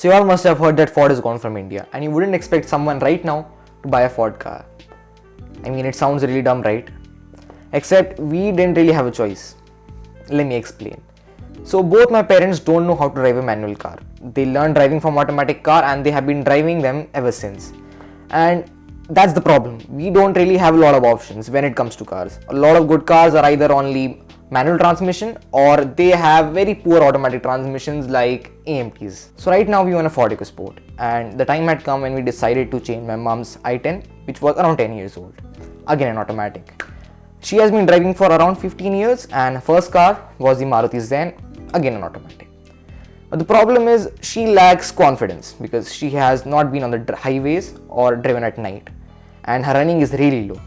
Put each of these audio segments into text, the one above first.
So you all must have heard that Ford is gone from India, and you wouldn't expect someone right now to buy a Ford car. I mean, it sounds really dumb, right? Except we didn't really have a choice. Let me explain. So both my parents don't know how to drive a manual car. They learned driving from automatic car and they have been driving them ever since. And that's the problem. We don't really have a lot of options when it comes to cars. A lot of good cars are either only manual transmission or they have very poor automatic transmissions like AMTs. So right now we own a Ford EcoSport, and the time had come when we decided to change my mom's i10, which was around 10 years old. Again an automatic. She has been driving for around 15 years and her first car was the Maruti Zen, again an automatic. But the problem is she lacks confidence because she has not been on the highways or driven at night, and her running is really low.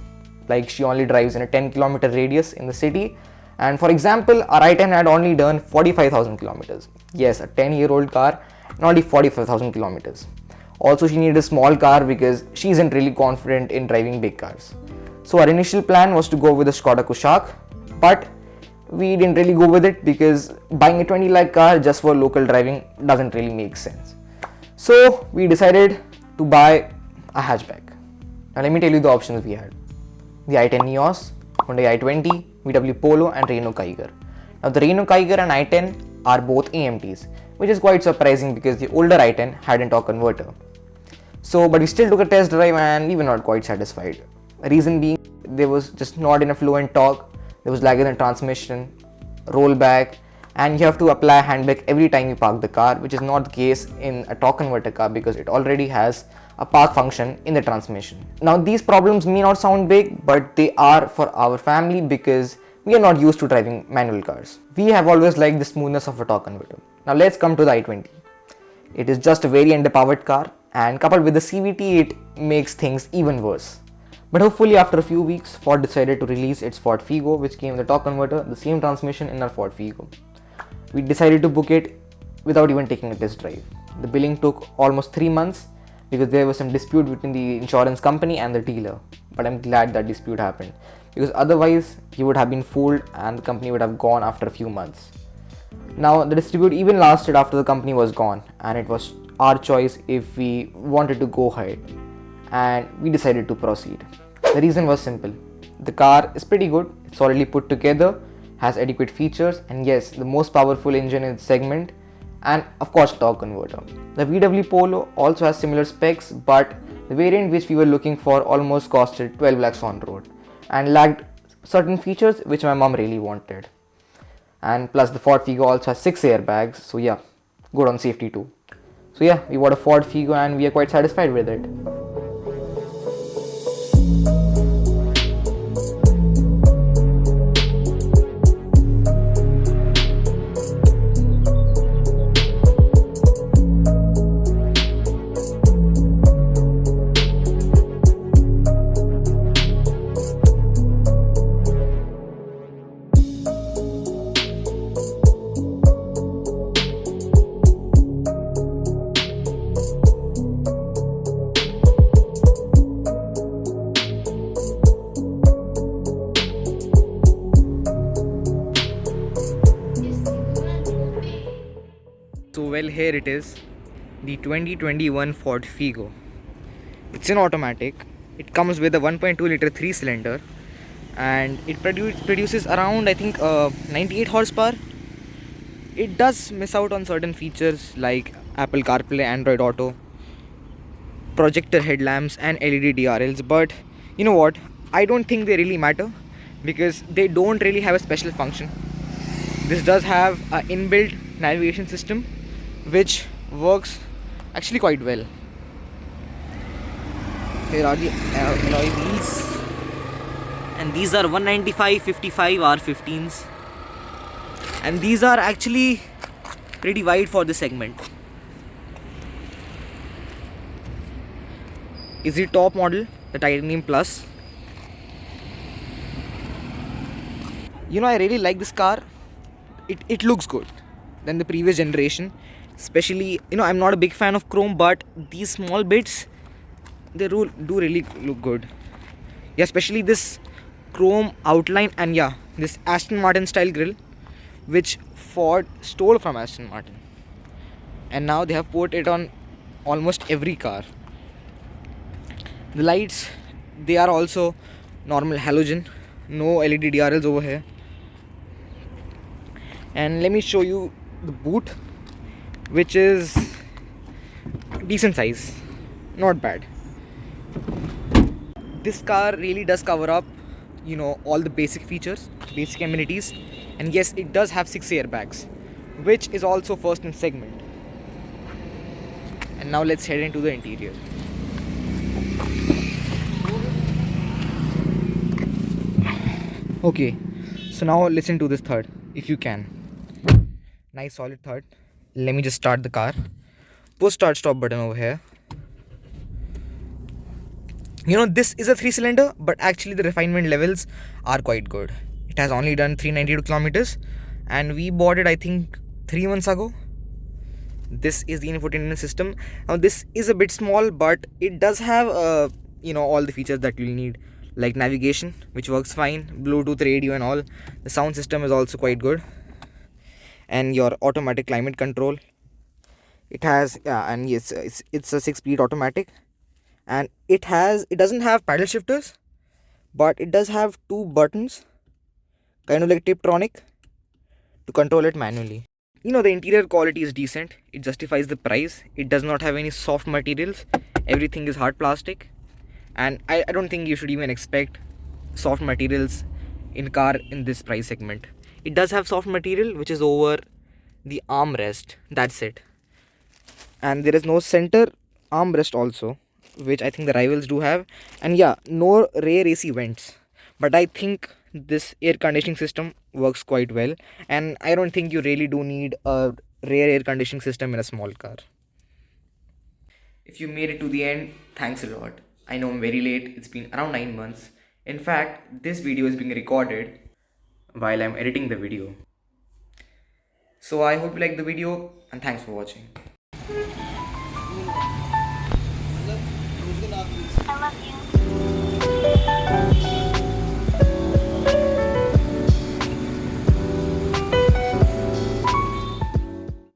Like she only drives in a 10-kilometer radius in the city, and for example our i10 had only done 45,000 kilometers. Yes, a 10-year-old car and only 45,000 kilometers. Also she needed a small car because she isn't really confident in driving big cars. So our initial plan was to go with the Skoda Kushaq, but we didn't really go with it because buying a 20 lakh car just for local driving doesn't really make sense. So we decided to buy a hatchback. Now let me tell you the options we had. The i10 Neos, Hyundai i20, VW Polo and Renault Kiger. Now the Renault Kiger and i10 are both AMTs, which is quite surprising because the older i10 had a torque converter. But we still took a test drive and we were not quite satisfied. Reason being, there was just not enough low end torque, there was lag in the transmission, rollback, and you have to apply a hand brake every time you park the car, which is not the case in a torque converter car because it already has a park function in the transmission. Now these problems may not sound big, but they are for our family because we are not used to driving manual cars. We have always liked the smoothness of a torque converter. Now let's come to the i20. It is just a very underpowered car, and coupled with the CVT it makes things even worse. But hopefully after a few weeks, Ford decided to release its Ford Figo, which came with a torque converter, the same transmission in our Ford Figo. We decided to book it without even taking a test drive. The billing took almost 3 months because there was some dispute between the insurance company and the dealer. But I'm glad that dispute happened because otherwise he would have been fooled and the company would have gone after a few months. Now the dispute even lasted after the company was gone, and it was our choice if we wanted to go ahead, and we decided to proceed. The reason was simple. The car is pretty good, it's solidly put together, has adequate features, and yes, the most powerful engine in its segment, and of course torque converter. The VW Polo also has similar specs, but the variant which we were looking for almost costed 12 lakhs on road and lacked certain features which my mom really wanted. And plus the Ford Figo also has 6 airbags, so yeah, good on safety too. So yeah, we bought a Ford Figo and we are quite satisfied with it. So well, here it is, the 2021 Ford Figo. It's an automatic. It comes with a 1.2 liter 3-cylinder and it produces around 98 horsepower. It does miss out on certain features like Apple CarPlay, Android Auto, projector headlamps and LED DRLs, but you know what, I don't think they really matter because they don't really have a special function. This does have an inbuilt navigation system which works actually quite well. Here are the alloy wheels, and these are 195/55 R15s, and these are actually pretty wide for this segment. Is the top model, the Titanium Plus. You know, I really like this car. It looks good than the previous generation. Especially, you know, I'm not a big fan of chrome, but these small bits, they do really look good. Yeah, especially this chrome outline, and yeah, this Aston Martin style grille which Ford stole from Aston Martin. and now they have put it on almost every car. The lights, they are also normal halogen, no LED DRLs over here. And let me show you the boot, which is decent size, not bad. This car really does cover up, all the basic features, basic amenities, and yes, it does have 6 airbags, which is also first in segment. And now let's head into the interior. Okay, so now listen to this third, if you can. Nice solid third. Let me just start the car. Push start stop button over here. This is a 3-cylinder, but actually the refinement levels are quite good. It has only done 392 kilometers, and we bought it I think 3 months ago. This is the infotainment system. Now this is a bit small, but it does have all the features that you'll need, like navigation, which works fine, Bluetooth radio and all. The sound system is also quite good, and your automatic climate control. It has and yes, it's a 6-speed automatic, and it doesn't have paddle shifters, but it does have 2 buttons, kind of like Tiptronic, to control it manually. The interior quality is decent. It justifies the price. It does not have any soft materials. Everything is hard plastic, and I don't think you should even expect soft materials in car in this price segment. It does have soft material, which is over the armrest. That's it. And there is no center armrest also, which I think the rivals do have. And yeah, no rear AC vents, but I think this air conditioning system works quite well, and I don't think you really do need a rear air conditioning system in a small car. If you made it to the end, thanks a lot. I know I'm very late. It's been around 9 months. In fact, this video is being recorded while I'm editing the video. So I hope you like the video, and thanks for watching. I love you.